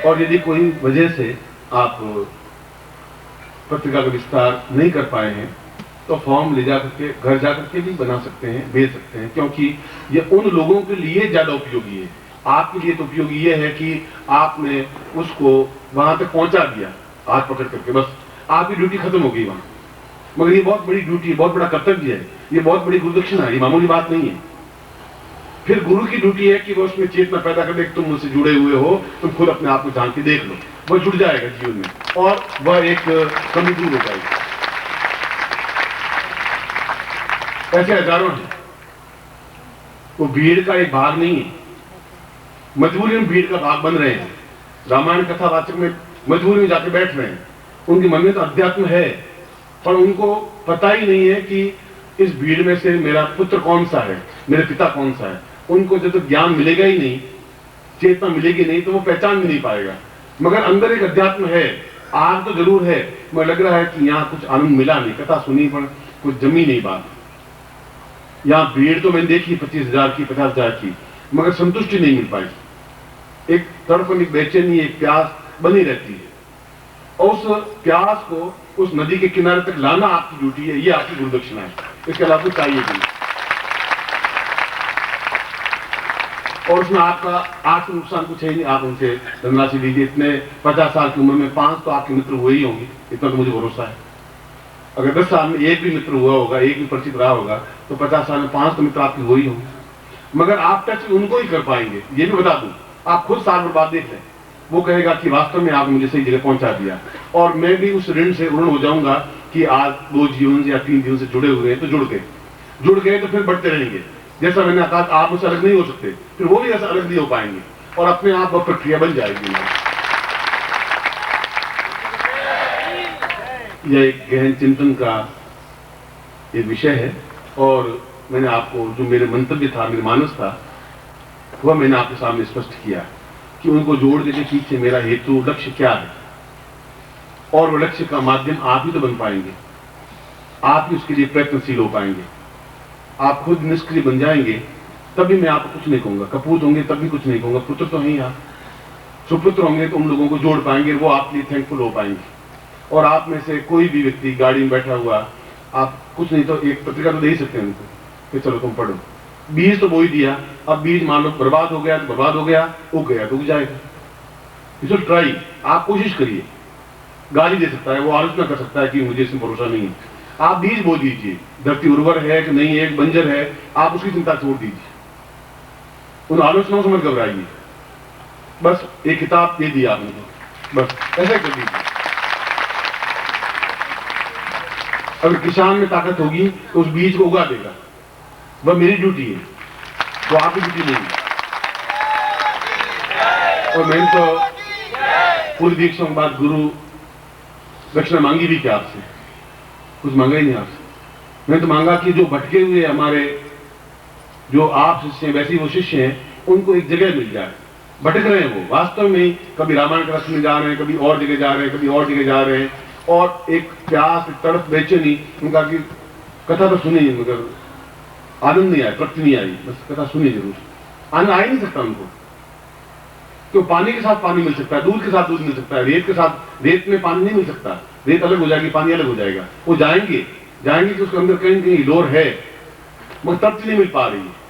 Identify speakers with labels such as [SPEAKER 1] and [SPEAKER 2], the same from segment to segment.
[SPEAKER 1] और यदि कोई वजह से आप पत्रिका का विस्तार नहीं कर पाए हैं तो फॉर्म ले जा करके घर जा करके भी बना सकते हैं, भेज सकते हैं, क्योंकि ये उन लोगों के लिए ज्यादा उपयोगी है। आपके लिए तो उपयोगी ये है कि आपने उसको वहां तक पहुंचा दिया हाथ पकड़ करके, बस आपकी ड्यूटी खत्म हो गई वहां। मगर ये बहुत बड़ी ड्यूटी है, बहुत बड़ा कर्तव्य है, ये बहुत बड़ी गुरुदक्षिणा है, ये मामूली बात नहीं है। फिर गुरु की ड्यूटी है कि वो उसमें चेतना पैदा कर दे, तुम मुझसे जुड़े हुए हो, तुम खुद अपने आप को जान के देख लो, वह जुड़ जाएगा जीवन में और वह एक कमी दूर हो जाएगी। ऐसे हजारों हैं, वो भीड़ का एक भाग नहीं है, मजबूरी में भीड़ का भाग बन रहे हैं। रामायण कथावाचक में मजबूरी में जाके बैठ रहे हैं, उनके मन में तो अध्यात्म है पर उनको पता ही नहीं है कि इस भीड़ में से मेरा पुत्र कौन सा है, मेरे पिता कौन सा है। उनको जब तक ज्ञान मिलेगा ही नहीं, चेतना मिलेगी नहीं, तो वो पहचान भी नहीं पाएगा। मगर अंदर एक अध्यात्म है, आग तो जरूर है, मगर लग रहा है कि यहाँ कुछ आनंद मिला नहीं, कथा सुनी पर कुछ जमी नहीं बात। यहाँ भीड़ तो मैंने देखी 25,000 की, 50,000 की, मगर संतुष्टि नहीं मिल पाई। एक तड़पन, एक बेचैनी, एक प्यास बनी रहती है, और उस प्यास को उस नदी के किनारे तक लाना आपकी ड्यूटी है, ये आपकी गुरुदक्षिणा है, इसके अलावा कुछ चाहिए नहीं। और उसमें आपका आज नुकसान कुछ है नहीं, आप उनसे धनराशि दीजिए। इतने 50 साल की उम्र में 5 तो आपके मित्र हुए ही होंगे, इतना तो मुझे भरोसा है। अगर 10 साल में एक भी मित्र हुआ होगा, एक भी परिचित रहा होगा, तो 50 साल में 5 तो मित्र आपके हुए ही होंगे। मगर आप टच उनको ही कर पाएंगे, ये भी बता दूं, आप खुद साल भर बाद देख लें, वो कहेगा कि वास्तव में आपने मुझे सही जगह पहुंचा दिया, और मैं भी उस ऋण से ऋण हो जाऊंगा कि आज 2 जीवन या 3 जीवन से जुड़े हुए हैं, तो जुड़ गए तो फिर बढ़ते रहेंगे। जैसा मैंने कहा, आप उससे अलग नहीं हो सकते, फिर वो भी ऐसा अलग नहीं हो पाएंगे, और अपने आप वह प्रक्रिया बन जाएगी। यह एक गहन चिंतन का एक विषय है, और मैंने आपको जो मेरे मंतव्य था, मेरे मानस था, वह मैंने आपके सामने स्पष्ट किया कि उनको जोड़ने के पीछे मेरा हेतु, लक्ष्य क्या है, और वो लक्ष्य का माध्यम आप ही तो बन पाएंगे, आप ही उसके लिए प्रयत्नशील हो पाएंगे। आप खुद निष्क्रिय बन जाएंगे तभी मैं आपको कुछ नहीं कहूंगा, कपूत होंगे तब भी कुछ नहीं कहूंगा, पुत्र तो हैं आप, सुपुत्र होंगे तो उन लोगों को जोड़ पाएंगे, वो आपके लिए थैंकफुल हो पाएंगे। और आप में से कोई भी व्यक्ति गाड़ी में बैठा हुआ, आप कुछ नहीं तो एक पत्रिका तो दे ही सकते हैं उनको कि चलो तुम पढ़ो, बीज तो बो ही दिया, अब बीज मान लो बर्बाद हो गया तो बर्बाद हो गया, उग गया तो उग जाएगा। इसको ट्राई, आप कोशिश करिए। गाली दे सकता है, वो आलोचना कर सकता है कि मुझे इसमें भरोसा नहीं है, आप बीज बो दीजिए। धरती उर्वर है कि नहीं है, बंजर है, आप उसकी चिंता छोड़ दीजिए, उन आलोचनाओं से मत घबराइए। बस एक किताब दे दी आपने, बस ऐसा कर दीजिए। अगर किसान में ताकत होगी तो उस बीज को उगा देगा, वह मेरी ड्यूटी है, वो आपकी ड्यूटी नहीं है। और मैंने तो पूरी दीक्षा के बाद गुरु दक्षिणा मांगी भी क्या आपसे, कुछ मांगा ही नहीं आपसे। मैंने तो मांगा कि जो भटके हुए हमारे, जो आप शिष्य हैं, वैसे ही वो शिष्य हैं, उनको एक जगह मिल जाए। भटक रहे हैं वो वास्तव में, कभी रामायण के रस में जा रहे हैं, कभी और जगह जा रहे हैं, कभी और जगह जा रहे हैं, और एक प्यास, एक तड़प, बेचैनी, उनका कि कथा तो सुनी मगर आनंद नहीं आया, तृप्ति नहीं आई, बस कथा सुनी जरूर, आनंद आ ही नहीं सकता उनको। क्यों? पानी के साथ पानी मिल सकता है, दूध के साथ दूध मिल सकता है, रेत के साथ रेत में पानी नहीं मिल सकता, रेत अलग हो जाएगी, पानी अलग हो जाएगा। वो जाएंगे कि उसके अंदर कहीं कहीं लोर है, मगर तृप्ति नहीं मिल पा रही है।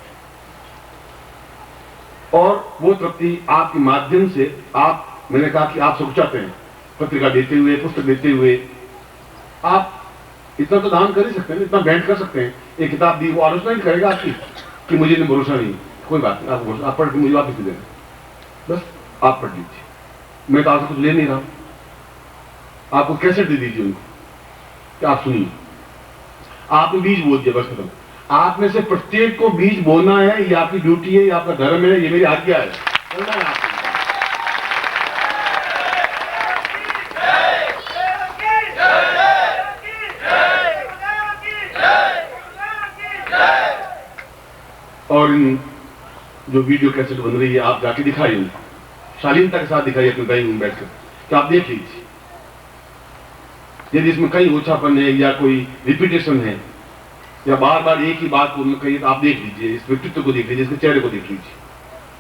[SPEAKER 1] और वो तृप्ति आपके माध्यम से, आप, मैंने कहा कि आप सुख चाहते हैं, पत्रिका देते हुए, पुस्तक देते हुए, आप इतना तो दान कर ही सकते हैं, इतना भेंट कर सकते हैं। एक किताब दी, वो आलोचना नहीं करेगा आपकी कि मुझे नहीं भरोसा नहीं, कोई बात नहीं, आपको आप पढ़ के मुझे वापस दे देना, बस आप पढ़ लीजिए, मैं तो आपसे कुछ ले नहीं रहा हूं। आपको कैसेट दे दीजिए उनको कि आप सुनिए, आपने बीज बो दिया, बस खत्म। आप में से प्रत्येक को बीज बोना है, ये आपकी ड्यूटी है, ये आपका धर्म है, ये मेरी आज्ञा है, करना है आपको। और इन जो वीडियो कैसेट बन रही है, आप जाके दिखाइए उनको, शालीनता के साथ दिखाइए अपने ड्राइंग रूम बैठकर, कि आप देख लीजिए। यदि इसमें कहीं ओछापन है या कोई रिपीटेशन है या बार बार एक ही बात को कहिए, तो आप देख लीजिए, इस व्यक्तित्व को देख लीजिए, इसके चेहरे को देख लीजिए।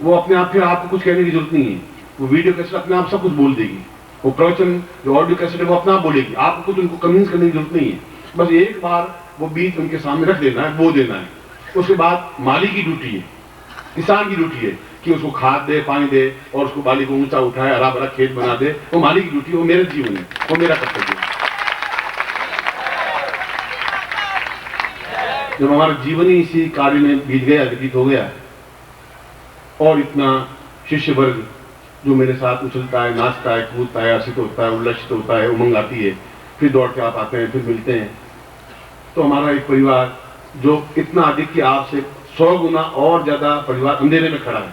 [SPEAKER 1] वो अपने आप, फिर आपको कुछ कहने की जरूरत नहीं है, वो वीडियो कैसेट अपने आप सब कुछ बोल देगी, वो प्रवचन जो ऑडियो कैसेट है वो अपना आप बोलेगी, आपको कुछ उनको कन्विंस करने की जरूरत नहीं है। बस एक बार वो बीज उनके सामने रख देना है, बो देना है। उसके बाद माली की ड्यूटी है, किसान की ड्यूटी है कि उसको खाद दे, पानी दे और उसको बाली को ऊंचा उठाए, हरा भरा खेत बना दे। वो माली की ड्यूटी, वो मेरे जीवन है, वो मेरा कर्तव्य है। जब हमारा जीवन ही इसी कार्य में बीत गया, व्यतीत हो गया, और इतना शिष्य वर्ग जो मेरे साथ उछलता है, नाचता है, कूदता है, हर्षित होता है, उल्लसित होता है, उमंग आती है, फिर दौड़ के आप आते हैं, फिर मिलते हैं, तो हमारा एक परिवार जो इतना अधिक कि आपसे 100 गुना और ज्यादा परिवार अंधेरे में खड़ा है,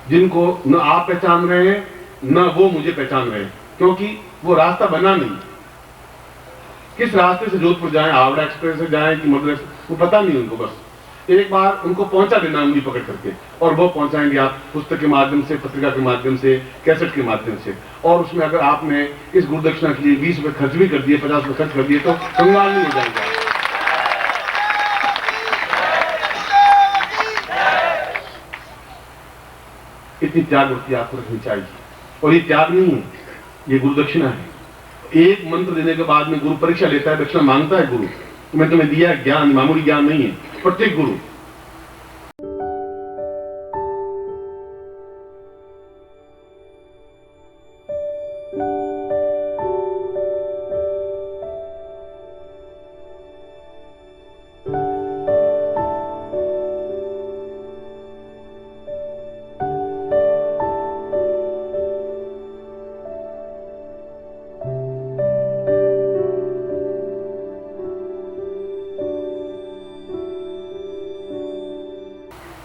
[SPEAKER 1] जिनको न आप पहचान रहे हैं न वो मुझे पहचान रहे हैं, क्योंकि वो रास्ता बना नहीं। किस रास्ते से जोधपुर जाएं, हावड़ा एक्सप्रेस से जाएं कि मद्रास, वो पता नहीं उनको। बस एक बार उनको पहुंचा देना उंगली पकड़ करके, और वो पहुंचाएंगे आप पुस्तक के माध्यम से, पत्रिका के माध्यम से, कैसेट के माध्यम से। और उसमें अगर आपने इस गुरुदक्षिणा के लिए 20 रुपए खर्च भी कर दिए, 50 रुपए खर्च कर दिए, तो कंगाल नहीं हो जाएगा। इतनी त्याग वृत्ति आपको रखनी चाहिए। और ये त्याग नहीं है, ये गुरुदक्षिणा है। एक मंत्र देने के बाद में गुरु परीक्षा लेता है, दक्षिणा मांगता है गुरु, तो मैं तुम्हें दिया ज्ञान, मामूली ज्ञान नहीं है। प्रत्येक गुरु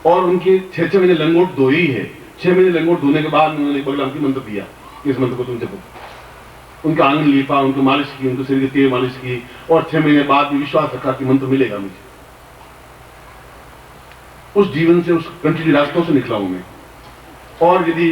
[SPEAKER 1] और उनके 6 महीने लंगोट दो ही है। 6 महीने लंगोट धोने के बाद उन्होंने बगलाम की मंत्र दिया, इस मंत्र को तुमसे बोलो। उनका आंगन लीपा, उनको मालिश की, उनको शरीर के तेल मालिश की, और 6 महीने बाद भी विश्वास रखा कि मंत्र मिलेगा मुझे। उस जीवन से, उस कंटिन्यू रास्तों से निकला हूं मैं। और यदि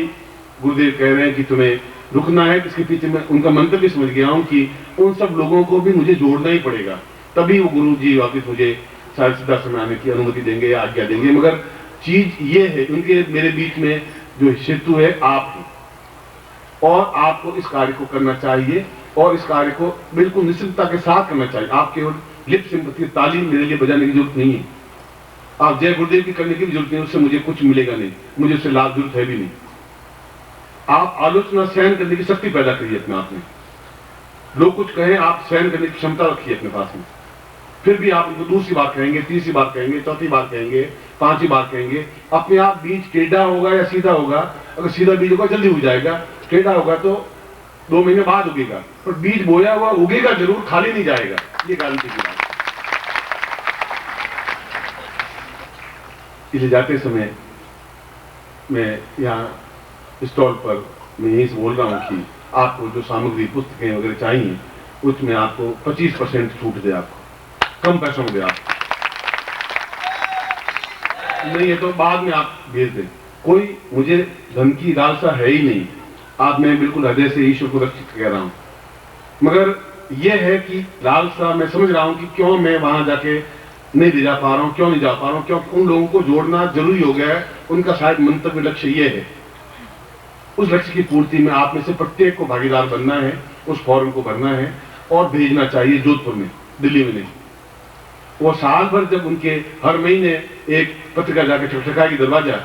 [SPEAKER 1] गुरुदेव कह रहे हैं कि तुम्हें रुकना है, तो इसके पीछे मैं उनका मंत्र भी समझ गया हूं कि उन सब लोगों को भी मुझे जोड़ना ही पड़ेगा, तभी वो गुरु जी वापिस मुझे शायद सीधा समय आने की अनुमति देंगे या आज्ञा देंगे। मगर चीज ये है, उनके मेरे बीच में जो सेतु है आप हैं, और आपको इस कार्य को करना चाहिए, और इस कार्य को बिल्कुल निश्चितता के साथ करना चाहिए। आप केवल लिप सिंपथी, ताली मेरे लिए बजाने की जरूरत नहीं है। आप जय गुरुदेव की करने की भी जरूरत नहीं, उससे मुझे कुछ मिलेगा नहीं, मुझे उससे लाभ जरूरत है भी नहीं। आप आलोचना सहन करने की शक्ति पैदा करिए अपने आप में। लोग कुछ कहें, आप सहन करने की क्षमता रखिए अपने पास में। फिर भी आप उनको दूसरी बार कहेंगे, तीसरी बार कहेंगे, चौथी बार कहेंगे, 5वीं बार कहेंगे। अपने आप बीज टेढ़ा होगा या सीधा होगा। अगर सीधा बीज होगा जल्दी उग जाएगा, टेढ़ा होगा तो 2 महीने बाद उगेगा, पर बीज बोया हुआ उगेगा जरूर, खाली नहीं जाएगा, ये गारंटी की बात। इसलिए जाते समय मैं यहाँ स्टॉल पर मैं यही से बोल रहा हूँ कि आपको जो सामग्री, पुस्तकें वगैरह चाहिए, उसमें आपको 25% छूट दे, आपको कम पैसों में दे। आप नहीं है तो बाद में आप भेज दें। कोई मुझे धन की लालसा है ही नहीं। आप, मैं बिल्कुल हृदय से ईश्वर को रक्षित कह रहा हूं। मगर यह है कि लालसा मैं समझ रहा हूं कि क्यों मैं वहां जाके नहीं ले जा पा रहा हूं, क्यों नहीं जा पा रहा हूं, क्योंकि उन लोगों को जोड़ना जरूरी हो गया है। उनका शायद मंतव्य लक्ष्य यह है। उस लक्ष्य की पूर्ति में आप में से प्रत्येक को भागीदार बनना है, उस फॉर्म को भरना है और भेजना चाहिए जोधपुर में, दिल्ली में नहीं। वो साल भर जब उनके हर महीने एक पत्रिका जाके ठकठकाएगी दरवाजा,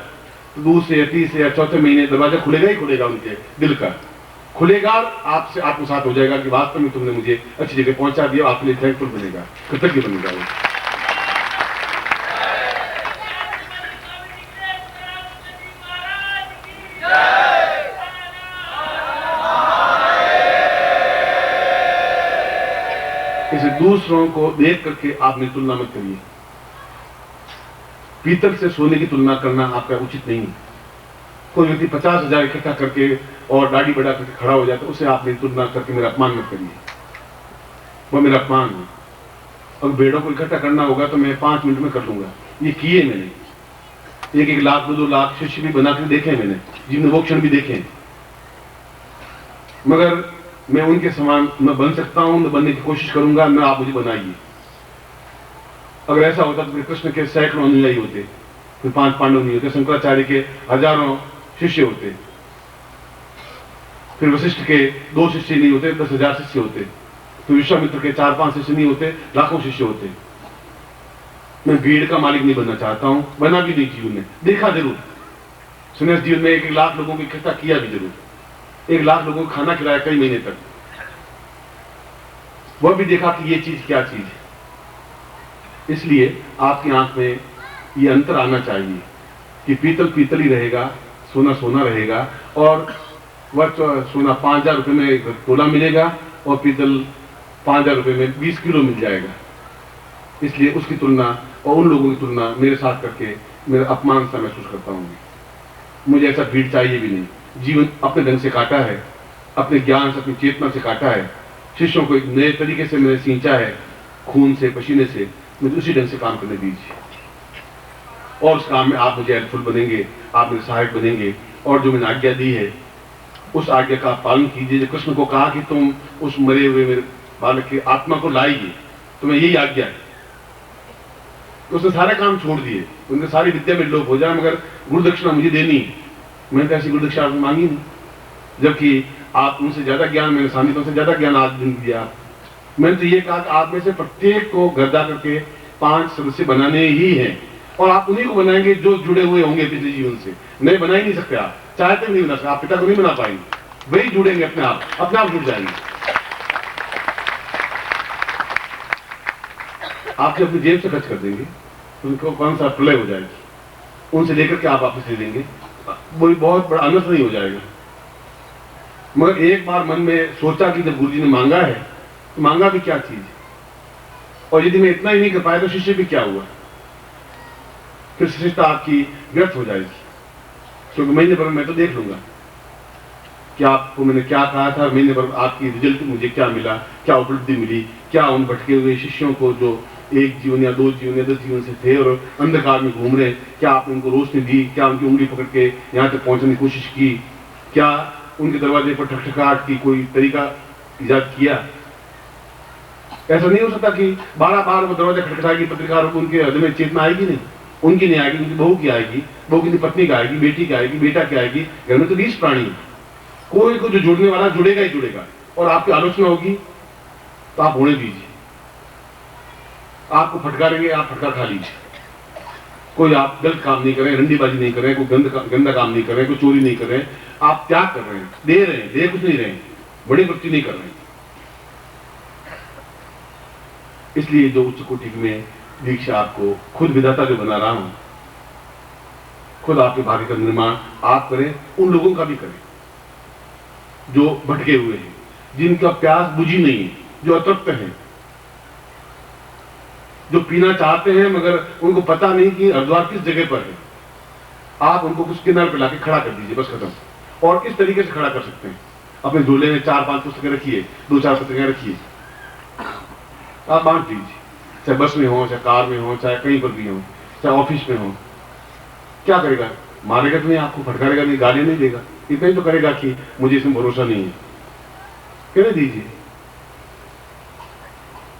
[SPEAKER 1] तो दूसरे या तीसरे या चौथे महीने दरवाजा खुलेगा ही खुलेगा, उनके दिल का खुलेगा। आपसे आत्मसात हो जाएगा कि वास्तव में तुमने मुझे अच्छी जगह पहुंचा दिया, आपके लिए थैंकफुल बनेगा, कृतज्ञ बनेगा। इसे दूसरों को देख करके आपने तुलना मत करिए। पीतल से सोने की तुलना करना आपका उचित नहीं है। कोई व्यक्ति 50,000 इकट्ठा करके और दाढ़ी बढ़ा करके खड़ा हो जाता है, उससे आपने तुलना करके मेरा अपमान मत करिए, वो मेरा अपमान है। और भेड़ों को इकट्ठा करना होगा तो मैं 5 मिनट में कर लूंगा। ये किए मैंने, 1-1 लाख 2-2 लाख शिष्य भी बना कर देखे मैंने, जिनमें वो क्षण भी देखे। मगर मैं उनके समान न बन सकता हूं, न बनने की कोशिश करूंगा, न आप मुझे बनाइए। अगर ऐसा होता तो फिर कृष्ण के सैकड़ों अनुयायी होते, फिर 5 पांडव नहीं होते, शंकराचार्य के हजारों शिष्य होते, फिर वशिष्ठ के 2 शिष्य नहीं होते, 10,000 शिष्य होते, फिर विश्वामित्र के 4-5 शिष्य नहीं होते, लाखों शिष्य होते। मैं भीड़ का मालिक नहीं बनना चाहता हूं, बना भी नहीं जीवन में, देखा जरूर सुनेश जीवन में 1 लाख लोगों को इकट्ठा किया भी जरूर, 1 लाख लोगों को खाना खिलाया कई महीने तक, वह भी देखा कि ये चीज क्या चीज है। इसलिए आपकी आंख में ये अंतर आना चाहिए कि पीतल पीतल ही रहेगा, सोना सोना रहेगा, और वह सोना 5,000 रुपये में एक तोला मिलेगा और पीतल 5,000 रुपये में 20 किलो मिल जाएगा। इसलिए उसकी तुलना और उन लोगों की तुलना मेरे साथ करके मेरा अपमान सा महसूस करता हूँ। मुझे ऐसा भीड़ चाहिए भी नहीं। जीवन अपने ढंग से काटा है, अपने ज्ञान से, अपनी चेतना से काटा है, शिष्यों को एक नए तरीके से मैंने सींचा है, खून से, पसीने से। मुझे उसी ढंग से काम करने दीजिए, और उस काम में आप मुझे हेल्पफुल बनेंगे, आप मेरे सहायक बनेंगे, और जो मैंने आज्ञा दी है उस आज्ञा का पालन कीजिए। जो कृष्ण को कहा कि तुम उस मरे हुए मेरे बालक की आत्मा को लाइए, तुम्हें यही आज्ञा है। तो उसने सारे काम छोड़ दिए, उनके सारी विद्या में लोप हो जाए, मगर गुरुदक्षिणा मुझे देनी है। मैंने तो ऐसी गुरुदक्षिणा मांगी नहीं, जबकि आप उनसे ज्यादा ज्ञान, मेरे सामने उनसे ज्यादा ज्ञान आज दिन दिया। मैंने तो ये कहा कि आप में से प्रत्येक को घर जा करके 5 सदस्य बनाने ही हैं, और आप उन्हीं को बनाएंगे जो जुड़े हुए होंगे पिछले जीवन से। नहीं बना ही नहीं सकते, आप चाहते भी नहीं बना सकते, आप पिता को नहीं बना पाएंगे, वही जुड़ेंगे अपने आप जुड़ जाएंगे। आप जब अपनी जेब से खर्च कर देंगे उनको कौन सा प्रलय हो जाएगी, उनसे लेकर के आप वापस ले लेंगे, वो बहुत बड़ा अनर्थ नहीं हो जाएगा। मगर एक बार मन में सोचा कि जब गुरुजी ने मांगा है तो मांगा भी क्या चीज, और यदि मैं इतना ही नहीं कर पाया तो शिष्य भी क्या हुआ, फिर शिष्यता आपकी व्यर्थ हो जाएगी। क्योंकि महीने भर मैं तो देख लूंगा कि आपको मैंने क्या कहा था, महीने भर आपकी रिजल्ट मुझे क्या मिला, क्या उपलब्धि मिली, क्या उन भटके हुए शिष्यों को जो 1 जीवन या 2 जीवन या 10 जीवन से थे और अंधकार में घूम रहे, क्या आपने उनको रोशनी दी, क्या उनकी उंगली पकड़ के यहाँ तक पहुंचने की कोशिश की, क्या उनके दरवाजे पर ठकठकाहट की कोई तरीका इजाद किया। ऐसा नहीं हो सकता कि 12 वो दरवाजा खटखटाएगी पत्रकार, उनके हृदय में चेतना आएगी नहीं, उनकी नहीं आएगी, उनकी बहू की आएगी, बहू की पत्नी की आएगी, बेटी की आएगी, बेटा की आएगी। घर में तो 20 प्राणी है, कोई को जो जुड़ने वाला जुड़ेगा ही जुड़ेगा, और आपकी आलोचना होगी तो आप होने दीजिए। आपको फटकारेंगे, आप फटकार खा लीजिए। कोई आप गलत काम नहीं करें, रंडीबाजी नहीं करें, कोई गंदा काम नहीं करें, कोई चोरी नहीं करें, आप त्याग कर रहे हैं, दे रहे हैं, दे कुछ नहीं रहे हैं, बड़ी वृत्ति नहीं कर रहे हैं। इसलिए जो उच्च कोटि में दीक्षा आपको खुद विधाता जो बना रहा हूं, खुद आपके भाग्य का निर्माण आप करें, उन लोगों का भी करें जो भटके हुए हैं, जिनका प्यास बुझी नहीं है, जो अतृप्त हैं, जो पीना चाहते हैं मगर उनको पता नहीं कि हरिद्वार किस जगह पर है। आप उनको कुछ किनारे पर लाके खड़ा कर दीजिए, बस खत्म। और इस तरीके से खड़ा कर सकते हैं, अपने झोले में 4-5 पुस्तकें रखिए, 2-4 पुस्तकें रखिए, आप बांट दीजिए, चाहे बस में हो, चाहे कार में हो, चाहे कहीं पर भी हो, चाहे ऑफिस में हो। क्या करेगा? मारेगा तो नहीं, आपको फटकारेगा नहीं, गाली नहीं देगा, इतना ही तो करेगा कि मुझे इसमें भरोसा नहीं है। कहने दीजिए,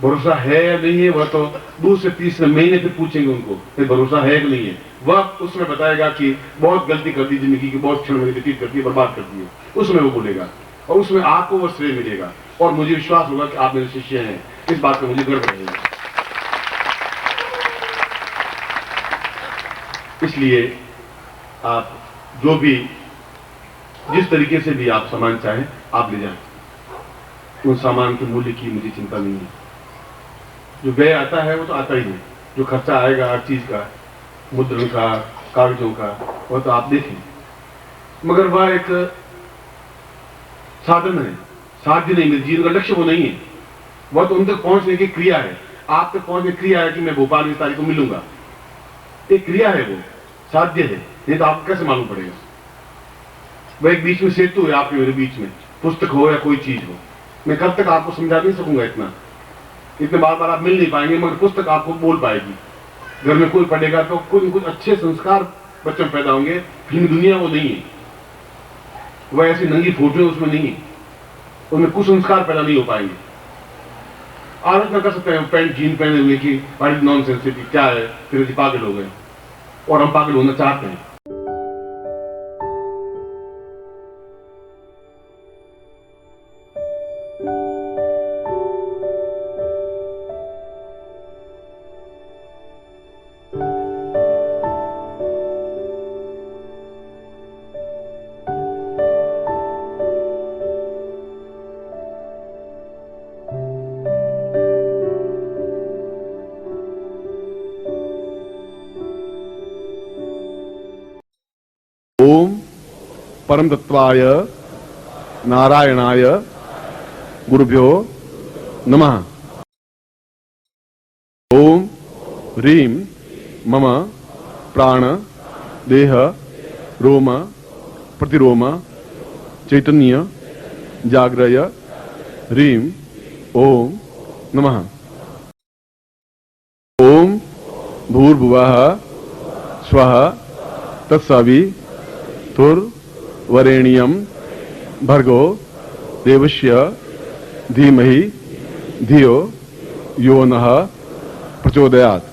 [SPEAKER 1] भरोसा है या नहीं है वह तो 2 से 3 महीने फिर पूछेंगे उनको कि भरोसा है कि नहीं है। वह उसमें बताएगा कि बहुत गलती कर दी जिंदगी की, बहुत क्षण में व्यतीत करती है, बर्बाद करती है, उसमें वो बोलेगा, और उसमें आपको वो श्रेय मिलेगा, और मुझे विश्वास होगा कि आप मेरे शिष्य हैं, इस बात का मुझे गर्व रहेगा। इसलिए आप जो भी, जिस तरीके से भी आप सामान चाहें आप ले जाएं, उन सामान के मूल्य की मुझे चिंता नहीं है। जो व्यय आता है वो तो आता ही है, जो खर्चा आएगा हर चीज का, मुद्रण का, कागजों का, वो तो आप देखें, मगर वह एक साधन है, साध्य नहीं, मेरे जीवन का लक्ष्य वो नहीं है, वह तो उन तक पहुंचने की क्रिया है। आप तक पहुंचने की क्रिया है कि मैं भोपाल में तारीख को मिलूंगा, एक क्रिया है, वो साध्य है, नहीं तो आपको कैसे मालूम पड़ेगा। वह एक बीच में सेतु है आपके मेरे बीच में, पुस्तक हो या कोई चीज हो। मैं कब तक आपको समझा नहीं सकूंगा, इतने बार आप मिल नहीं पाएंगे, मगर पुस्तक आपको बोल पाएगी। घर में कोई पढ़ेगा तो कुछ अच्छे संस्कार बच्चों में पैदा होंगे। फिल्म दुनिया वो नहीं है, वह ऐसी नंगी फोटो उसमें नहीं है, उनमें कुछ संस्कार पैदा नहीं हो पाएंगे। आलोचना कर सकते हैं पैंट जीन पहने हुए की बड़ी नॉनसेंस, क्या है, फिर पागल हो गए, और हम पागल होना चाहते हैं। परम तत्वाय नारायणाय गुरुभ्यो नमः। ओम ह्रीं मम प्राण देह रोम प्रतिरोम चैतन्य जाग्रय ह्रीं ओम नमः। ओम भूर्भुवः स्वः तत्सवितुर्वरेण्यं भर्गो देवस्य धीमहि धियो यो नः प्रचोदयात्।